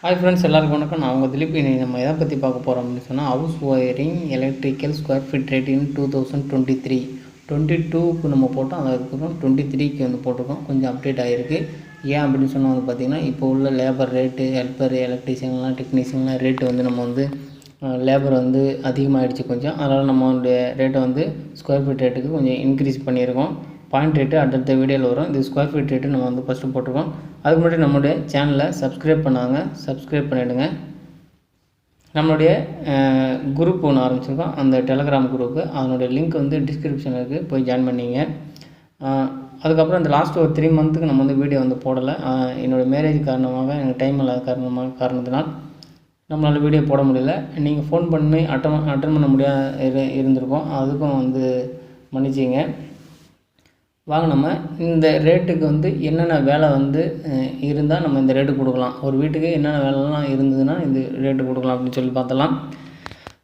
Hi friends, எல்லாருக்கும் வணக்கம். நான் உங்கள் திலீப். இன்னைக்கு நம்ம எதை பற்றி பார்க்க போகிறோம் அப்படின்னு சொன்னால், house wiring electrical square feet rate in 2023. 22க்கு நம்ம போட்டோம், அதுக்கப்புறம் 23க்கு வந்து போட்டிருக்கோம். கொஞ்சம் அப்டேட் ஆகிருக்கு. ஏன் அப்படின்னு சொன்னால் வந்து பார்த்திங்கன்னா, இப்போ உள்ள லேபர் ரேட்டு, ஹெல்ப்பர், எலக்ட்ரிஷியன்லாம், டெக்னீஷியன்லாம் ரேட்டு வந்து நம்ம வந்து லேபர் வந்து அதிகமாகிடுச்சு கொஞ்சம். அதனால் நம்மளுடைய ரேட்டை வந்து ஸ்கொயர் ஃபீட் ரேட்டுக்கு கொஞ்சம் இன்க்ரீஸ் பண்ணியிருக்கோம். பாயிண்ட் ரேட்டு அடுத்த வீடியோவில் வரும். இது ஸ்கொயர் ஃபீட் ரேட்டு நம்ம வந்து ஃபஸ்ட்டு போட்டிருக்கோம். அதுக்கு முன்னாடி நம்மளுடைய சேனலை சப்ஸ்கிரைப் பண்ணாங்க, சப்ஸ்கிரைப் பண்ணிவிடுங்க. நம்மளுடைய குரூப் ஒன்று ஆரம்பிச்சிருக்கோம், அந்த டெலகிராம் குரூப்பு. அதனுடைய லிங்க் வந்து டிஸ்கிரிப்ஷனில் இருக்குது, போய் ஜாயின் பண்ணிங்க. அதுக்கப்புறம் இந்த லாஸ்ட் ஒரு 3 மந்த்துக்கு நம்ம வந்து வீடியோ வந்து போடலை. என்னோடய மேரேஜ் காரணமாக, எனக்கு டைம் இல்லாத காரணத்தினால் நம்மளால் வீடியோ போட முடியல. நீங்கள் ஃபோன் பண்ணி அட்டன் பண்ண முடியாது இருந்திருக்கோம், அதுக்கும் வந்து மன்னிச்சிங்க. வாங்க, நம்ம இந்த ரேட்டுக்கு வந்து என்னென்ன வேலை வந்து இருந்தால் நம்ம இந்த ரேட்டு கொடுக்கலாம், ஒரு வீட்டுக்கு என்னென்ன வேலைலாம் இருந்ததுன்னா இந்த ரேட்டு கொடுக்கலாம் அப்படின்னு சொல்லி பார்த்தலாம்.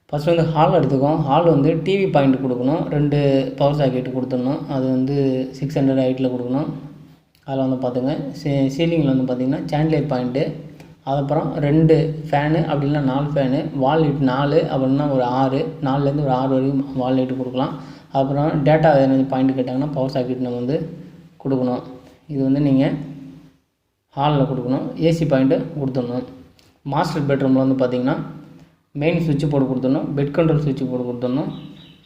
ஃபஸ்ட்டு வந்து ஹால் எடுத்துக்கோம். ஹால் வந்து டிவி பாயிண்ட் கொடுக்கணும், 2 பவர் சாக்கெட்டு கொடுத்துடணும். அது வந்து 600 ஹைட்டில் கொடுக்கணும். அதில் வந்து பார்த்துங்க. சீலிங்கில் வந்து பார்த்திங்கன்னா சாண்டிலியர் பாயிண்ட்டு, அதுக்கப்புறம் 2 ஃபேனு, அப்படின்னா 4 ஃபேனு, வால் லைட் 4, அப்படின்னா ஒரு 6, 4லேருந்து ஒரு 6 வரைக்கும் வால் லைட்டு கொடுக்கலாம். அப்புறம் டேட்டா எனர்ஜி பாயிண்ட் கேட்டாங்கன்னா பவர் சாக்கெட் நம்ம வந்து கொடுக்கணும். இது வந்து நீங்கள் ஹாலில் கொடுக்கணும். ஏசி பாயிண்ட்டு கொடுத்துடணும். மாஸ்டர் பெட்ரூமில் வந்து பார்த்திங்கன்னா மெயின் சுவிட்ச் போர்டு கொடுத்துடணும், பெட் கண்ட்ரோல் சுவிட்ச் போர்டு கொடுத்துடணும்,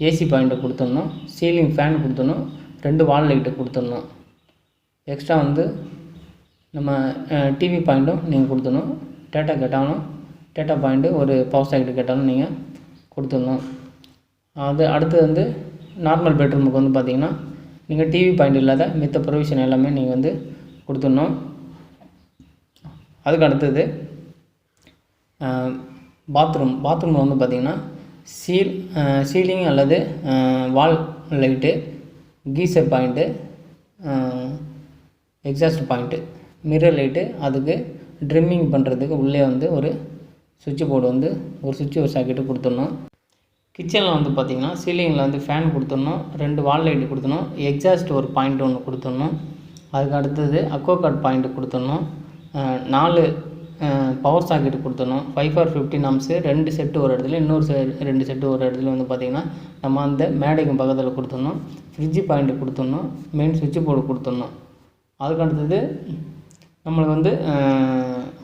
ஏசி பாயிண்ட்டை கொடுத்துடணும், சீலிங் ஃபேன் கொடுத்துடணும், 2 வால் லைட்டு கொடுத்துடணும். எக்ஸ்ட்ரா வந்து நம்ம டிவி பாயிண்ட்டும் நீங்கள் கொடுத்துடணும். டேட்டா கேட்டாலும் டேட்டா பாயிண்ட்டு, ஒரு பவர் சாக்கெட்டு கேட்டாலும் நீங்கள் கொடுத்துடணும். அது அடுத்தது வந்து நார்மல் பெட்ரூமுக்கு வந்து பார்த்திங்கன்னா நீங்கள் டிவி பாயிண்ட் இல்லாத மித்த ப்ரொவிஷன் எல்லாமே நீங்கள் வந்து கொடுத்துடணும். அதுக்கு அடுத்தது பாத்ரூமில் வந்து பார்த்திங்கன்னா சீலிங் அல்லது wall light, geyser point, exhaust point, mirror light, அதுக்கு ட்ரிம்மிங் பண்ணுறதுக்கு உள்ளே வந்து ஒரு சுவிட்ச் போர்டு வந்து ஒரு சுவிட்ச் ஒரு சாக்கெட்டு கொடுத்துடணும். கிச்சனில் வந்து பார்த்திங்கன்னா சீலிங்கில் வந்து ஃபேன் கொடுத்துடணும், 2 வால் லைட்டு கொடுத்துடணும், எக்ஸாஸ்ட் ஒரு பாயிண்ட் ஒன்று கொடுத்துடணும். அதுக்கு அடுத்தது அக்வாகார்ட் பாயிண்ட்டு கொடுத்துடணும், 4 பவர் சாக்கெட்டு கொடுத்துடணும், 5/15 ஆம்ஸு, 2 செட்டு ஒரு இடத்துல, இன்னொரு 2 செட்டு ஒரு இடத்துல வந்து பார்த்திங்கன்னா நம்ம அந்த மேடைக்கும் பக்கத்தில் கொடுத்துடணும். ஃப்ரிட்ஜு பாயிண்ட்டு கொடுத்துடணும், மெயின் சுவிட்ச் போர்டு கொடுத்துடணும். அதுக்கு அடுத்தது நம்மளுக்கு வந்து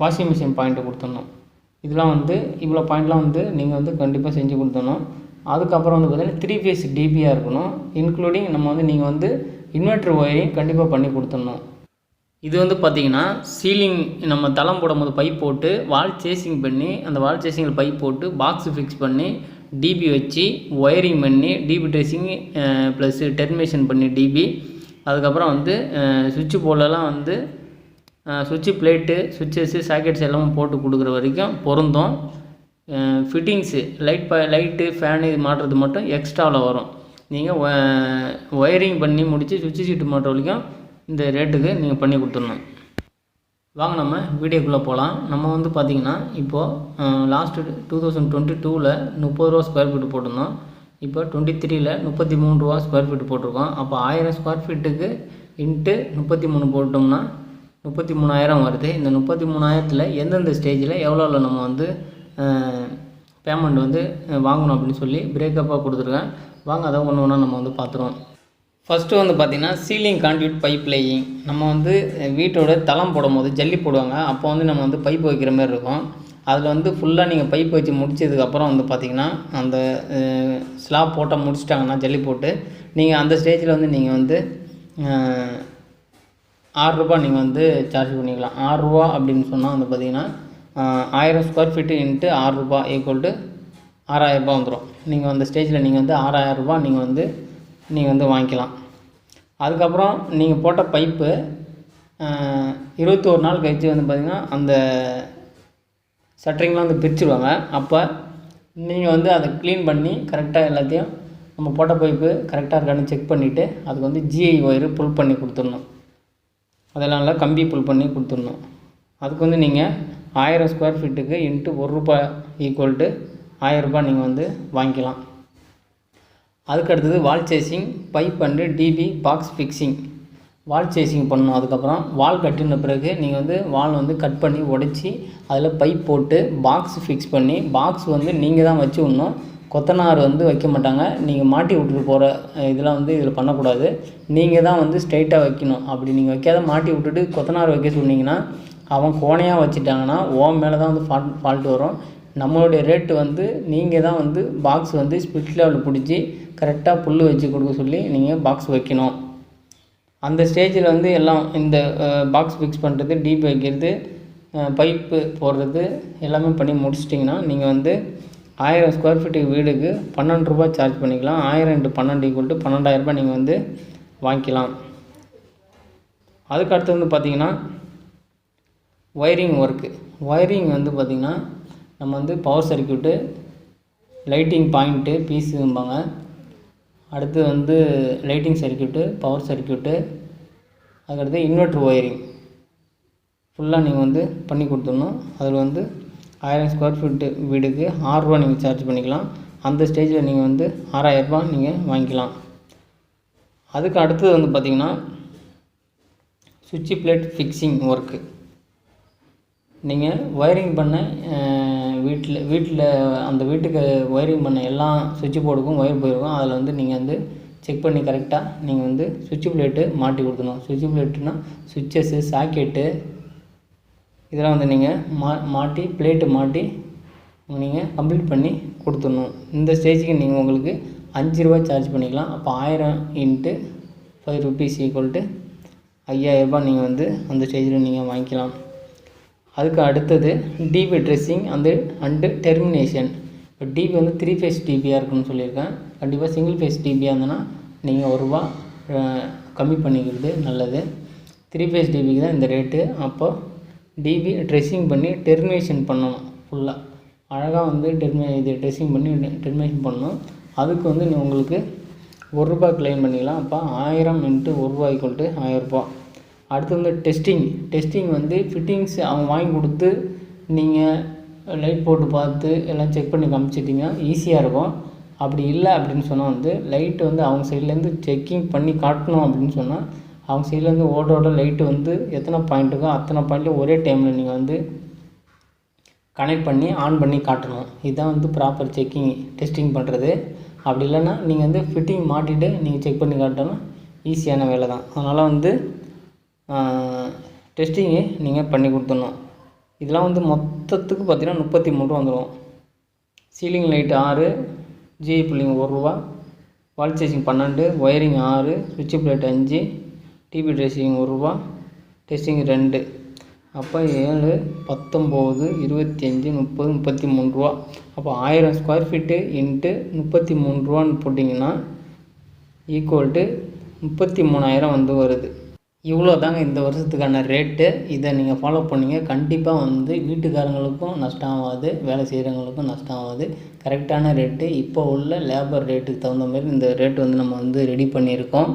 வாஷிங் மிஷின் பாயிண்ட்டு கொடுத்துடணும். இதெல்லாம் வந்து இவ்வளோ பாயிண்ட்லாம் வந்து நீங்கள் வந்து கண்டிப்பாக செஞ்சு கொடுத்துடணும். அதுக்கப்புறம் வந்து பார்த்திங்கன்னா 3 ஃபேஸ் டிபியாக இருக்கணும். இன்க்ளூடிங் நம்ம வந்து நீங்கள் வந்து இன்வெர்டர் ஒயரிங் கண்டிப்பாக பண்ணி கொடுத்துடணும். இது வந்து பார்த்திங்கன்னா சீலிங் நம்ம தளம் போடும்போது பைப் போட்டு வால் சேசிங் பண்ணி, அந்த வால் சேசிங்கில் பைப் போட்டு பாக்ஸ் ஃபிக்ஸ் பண்ணி டிபி வச்சு ஒயரிங் பண்ணி டிபி ட்ரெஸிங் ப்ளஸ் டெர்மினேஷன் பண்ணி டிபி, அதுக்கப்புறம் வந்து சுவிட்சு போர்டெல்லாம் வந்து சுவிட்சு பிளேட்டு, சுவிட்சஸ்ஸு, சாக்கெட்ஸ் எல்லாம் போட்டு கொடுக்குற வரைக்கும் பொருந்தும். ஃபிட்டிங்ஸு லைட்டு ஃபேனு இது மாட்டுறது மட்டும் எக்ஸ்ட்ராவில் வரும். நீங்கள் ஒயரிங் பண்ணி முடித்து சுவிட்சு சீட்டு மாட்டுற வரைக்கும் இந்த ரேட்டுக்கு நீங்கள் பண்ணி கொடுத்துடணும். வாங்க, நம்ம வீடியோக்குள்ளே போகலாம். நம்ம வந்து பார்த்திங்கன்னா இப்போது லாஸ்ட்டு 2022ல் 30 ரூபா ஸ்கொயர் ஃபீட்டு போட்டிருந்தோம். இப்போ 23ல் 33 ரூபா ஸ்கொயர் ஃபீட்டு போட்டிருக்கோம். அப்போ 1000 ஸ்கொயர் ஃபீட்டுக்கு இன்ட்டு 33 போட்டோம்னா 33,000 வருது. இந்த 33,000த்தில் எந்தெந்த ஸ்டேஜில் எவ்வளோ நம்ம வந்து பேமெண்ட் வந்து வாங்கணும் அப்படின்னு சொல்லி பிரேக்கப்பாக கொடுத்துருக்கேன். வாங்க, அதை ஒன்று ஒன்றா நம்ம வந்து பார்த்துருவோம். ஃபஸ்ட்டு வந்து பார்த்திங்கன்னா சீலிங் கான்ட்யூட் பைப் லேயிங். நம்ம வந்து வீட்டோட தளம் போடும்போது ஜல்லி போடுவாங்க, அப்போ வந்து நம்ம வந்து பைப் வைக்கிற மாதிரி இருக்கும். அதில் வந்து ஃபுல்லாக நீங்கள் பைப் வச்சு முடிச்சதுக்கப்புறம் வந்து பார்த்திங்கன்னா அந்த ஸ்லாப் போட்டால் முடிச்சிட்டாங்கன்னா ஜல்லி போட்டு நீங்கள் அந்த ஸ்டேஜில் வந்து நீங்கள் வந்து 6 ரூபா நீங்கள் வந்து சார்ஜ் பண்ணிக்கலாம். 6 ரூபா அப்படின்னு சொன்னால் வந்து பார்த்திங்கன்னா 1000 ஸ்கொயர் ஃபீட்டு இன்ட்டு 6 ரூபா ஈக்குவல் டு 6000 ரூபா வந்துடும். நீங்கள் அந்த ஸ்டேஜில் நீங்கள் வந்து 6000 ரூபா நீங்கள் வந்து வாங்கிக்கலாம். அதுக்கப்புறம் நீங்கள் போட்ட பைப்பு 21 நாள் கழிச்சு வந்து பார்த்திங்கன்னா அந்த சட்டரிங்லாம் வந்து பிரிச்சுடுவாங்க. அப்போ நீங்கள் வந்து அதை க்ளீன் பண்ணி கரெக்டாக எல்லாத்தையும் நம்ம போட்ட பைப்பு கரெக்டாக இருக்கான்னு செக் பண்ணிவிட்டு அதுக்கு வந்து ஜிஐ ஒயரு புல் பண்ணி கொடுத்துடணும். அதெல்லாம் இல்லை, கம்பி புல் பண்ணி கொடுத்துடணும். அதுக்கு வந்து நீங்கள் 1000 ஸ்கொயர் ஃபீட்டுக்கு இன்ட்டு 1 ரூபா ஈக்குவல் டு 1000 ரூபா நீங்கள் வந்து வாங்கிக்கலாம். அதுக்கு அடுத்தது wall chasing, pipe and DB box fixing. Wall chasing பண்ணணும். அதுக்கப்புறம் வால் கட்டின பிறகு நீங்கள் வந்து வால் வந்து கட் பண்ணி உடச்சி அதில் பைப் போட்டு பாக்ஸ் ஃபிக்ஸ் பண்ணி பாக்ஸ் வந்து நீங்கள் தான் வச்சு விடணும். கொத்தனார் வந்து வைக்க மாட்டாங்க. நீங்கள் மாட்டி விட்டுட்டு போகிற இதெல்லாம் வந்து இதில் பண்ணக்கூடாது. நீங்கள் தான் வந்து ஸ்ட்ரைட்டாக வைக்கணும். அப்படி நீங்கள் வைக்காத மாட்டி விட்டுட்டு கொத்தனார் வைக்க சொன்னீங்கன்னா அவன் கோணையாக வச்சுட்டாங்கன்னா மேலே தான் வந்து ஃபால்ட் வரும். நம்மளுடைய ரேட்டு வந்து நீங்கள் தான் வந்து பாக்ஸ் வந்து ஸ்பிட் லெவல் பிடிச்சி கரெக்டாக புல் வச்சு கொடுக்க சொல்லி நீங்கள் பாக்ஸ் வைக்கணும். அந்த ஸ்டேஜில் வந்து எல்லாம் இந்த பாக்ஸ் ஃபிக்ஸ் பண்ணுறது, டீப் வைக்கிறது, பைப்பு போடுறது எல்லாமே பண்ணி முடிச்சிட்டிங்கன்னா நீங்கள் வந்து 1000 ஸ்கொயர் ஃபீட்டுக்கு வீடுக்கு 12 ரூபா சார்ஜ் பண்ணிக்கலாம். 1000 × 12 = 12,000 ரூபாய் நீங்கள் வந்து வாங்கிக்கலாம். அதுக்கடுத்து வந்து பார்த்திங்கன்னா ஒயரிங் ஒர்க்கு. ஒயரிங் வந்து பார்த்திங்கன்னா நம்ம வந்து பவர் சர்க்யூட்டு, லைட்டிங் பாயிண்ட்டு பீஸும்பாங்க. அடுத்து வந்து லைட்டிங் சர்க்யூட்டு, பவர் சர்க்யூட்டு, அதுக்கடுத்து இன்வெர்ட்ரு ஒயரிங் ஃபுல்லாக நீங்கள் வந்து பண்ணி கொடுத்துடணும். அதில் வந்து 1000 ஸ்கொயர் ஃபீட்டு வீடுக்கு 6 ரூபா நீங்கள் சார்ஜ் பண்ணிக்கலாம். அந்த ஸ்டேஜில் நீங்கள் வந்து 6000 ரூபாய் நீங்கள் வாங்கிக்கலாம். அதுக்கு அடுத்தது வந்து பார்த்திங்கன்னா சுவிட்ச் பிளேட் ஃபிக்ஸிங் ஒர்க்கு. நீங்கள் ஒயரிங் பண்ண வீட்டில் அந்த வீட்டுக்கு ஒயரிங் பண்ண எல்லா சுவிட்ச் போர்டுக்கும் ஒயர் போயிருக்கும். அதில் வந்து நீங்கள் வந்து செக் பண்ணி கரெக்டாக நீங்கள் வந்து சுவிட்ச் பிளேட்டு மாட்டி கொடுத்துடணும். சுவிட்ச் பிளேட்டுனா சுவிட்சஸ்ஸு, சாக்கெட்டு இதெல்லாம் வந்து நீங்கள் மாட்டி பிளேட்டு மாட்டி நீங்கள் கம்ப்ளீட் பண்ணி கொடுத்துடணும். இந்த ஸ்டேஜுக்கு நீங்கள் உங்களுக்கு 5 ரூபா சார்ஜ் பண்ணிக்கலாம். அப்போ 1000 × 5 rupees = 5000 ரூபாய் நீங்கள் வந்து அந்த ஸ்டேஜில் நீங்கள் வாங்கிக்கலாம். அதுக்கு அடுத்தது டிபி ட்ரெஸ்ஸிங் அண்டு டெர்மினேஷன். இப்போ டிபி வந்து 3 ஃபேஸ் டிபியாக இருக்குன்னு சொல்லியிருக்கேன். கண்டிப்பாக சிங்கிள் ஃபேஸ் டிபியாக இருந்ததுன்னா நீங்கள் 1 ரூபா கம்மி பண்ணிக்கிறது நல்லது. 3 ஃபேஸ் டிபிக்கு தான் இந்த ரேட்டு. அப்போ டிபி ட்ரெஸ்ஸிங் பண்ணி டெர்மினேஷன் பண்ணணும். ஃபுல்லாக அழகாக வந்து ட்ரெஸ்ஸிங் பண்ணி டெர்மினேஷன் பண்ணணும். அதுக்கு வந்து உங்களுக்கு 1 ரூபா க்ளைம் பண்ணிக்கலாம். அப்போ 1000 × 1 ரூபா = 1000 ரூபாய். அடுத்து வந்து டெஸ்டிங் வந்து ஃபிட்டிங்ஸ் அவங்க வாங்கி கொடுத்து நீங்கள் லைட் போட்டு பார்த்து எல்லாம் செக் பண்ணி காமிச்சிட்டிங்கன்னா ஈஸியாக இருக்கும். அப்படி இல்லை அப்படின்னு சொன்னால் வந்து லைட்டு வந்து அவங்க சைட்லேருந்து செக்கிங் பண்ணி காட்டணும் அப்படின்னு சொன்னால் அவங்க சைட்லேருந்து ஓட லைட்டு வந்து எத்தனை பாயிண்ட்டுக்கோ அத்தனை பாயிண்ட்லையும் ஒரே டைமில் நீங்கள் வந்து கனெக்ட் பண்ணி ஆன் பண்ணி காட்டணும். இதுதான் வந்து ப்ராப்பர் டெஸ்டிங் பண்ணுறது. அப்படி இல்லைன்னா நீங்கள் வந்து ஃபிட்டிங் மாட்டிட்டு நீங்கள் செக் பண்ணி காட்டணும், ஈஸியான வேலை தான். அதனால் வந்து டெஸ்டிங்கு நீங்கள் பண்ணி கொடுத்துடணும். இதெல்லாம் வந்து மொத்தத்துக்கு பார்த்திங்கன்னா 33 ரூபா வந்துடும். சீலிங் லைட் 6, ஜிஐ புல்லிங் 1 ரூபா, வால் சேசிங் 12, ஒயரிங் 6, சுவிட்ச் பிளேட் 5, டிபி ட்ரெஸ்ஸிங் 1 ரூபா, டெஸ்டிங் 2. அப்போ 7, 19, 25, 30, 33 ரூபா. அப்போ 1000 ஸ்கொயர் ஃபீட்டு × 33 ரூபான்னு போட்டிங்கன்னா = 33,000 வந்து வருது. இவ்வளோ தாங்க இந்த வருஷத்துக்கான ரேட்டு. இதை நீங்கள் ஃபாலோ பண்ணிங்க. கண்டிப்பாக வந்து வீட்டுக்காரங்களுக்கும் நஷ்டம் ஆகாது, வேலை செய்கிறவங்களுக்கும் நஷ்டம் ஆகாது. கரெக்டான ரேட்டு. இப்போ உள்ள லேபர் ரேட்டுக்கு தகுந்த மாதிரி இந்த ரேட்டு வந்து நம்ம வந்து ரெடி பண்ணியிருக்கோம்.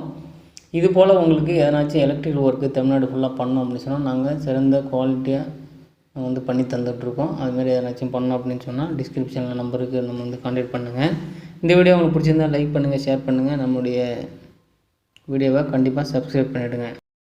இது போல் உங்களுக்கு எதனாச்சும் எலக்ட்ரிக்கல் ஒர்க்கு தமிழ்நாடு ஃபுல்லாக பண்ணோம் அப்படின்னு சொன்னால் நாங்கள் சிறந்த குவாலிட்டியாக வந்து பண்ணி தந்துட்டுருக்கோம். அதுமாதிரி எதனாச்சும் பண்ணோம் அப்படின்னு சொன்னால் டிஸ்கிரிப்ஷனில் நம்பருக்கு நம்ம வந்து கான்டாக்ட் பண்ணுங்கள். இந்த வீடியோ உங்களுக்கு பிடிச்சிருந்தால் லைக் பண்ணுங்கள், ஷேர் பண்ணுங்கள். நம்முடைய வீடியோவை கண்டிப்பாக சப்ஸ்கிரைப் பண்ணிவிடுங்க.